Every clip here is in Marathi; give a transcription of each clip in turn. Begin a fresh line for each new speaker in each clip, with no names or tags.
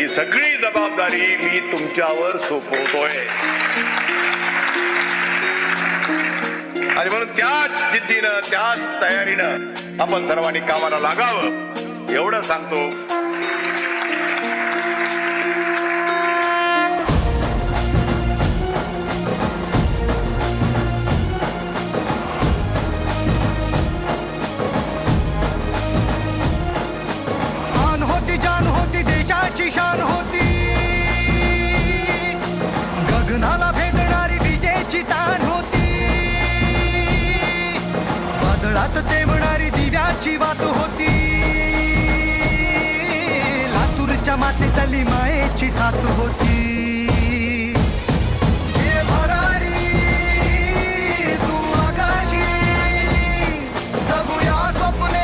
ही सगळी जबाबदारी मी तुमच्यावर सोपवतोय आणि म्हणून त्याच जिद्दीनं त्याच तयारीनं आपण सर्वांनी कामाला लागावं एवढं सांगतो.
शान होती गगनाला भेदणारी विजेची तान होती वादळात तेवणारी दिव्याची वात होती लातूरच्या मातीतली मायेची साथ होती. हे भरारी तू आकाशी जगूया स्वप्ने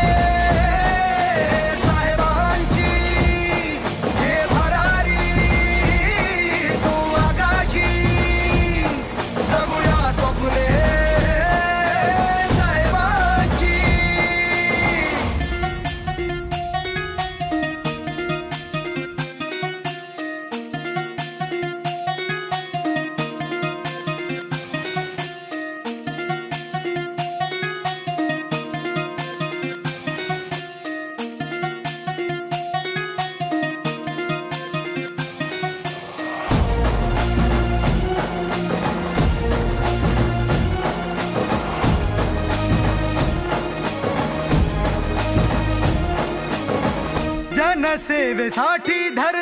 जनसेवेसाठी धर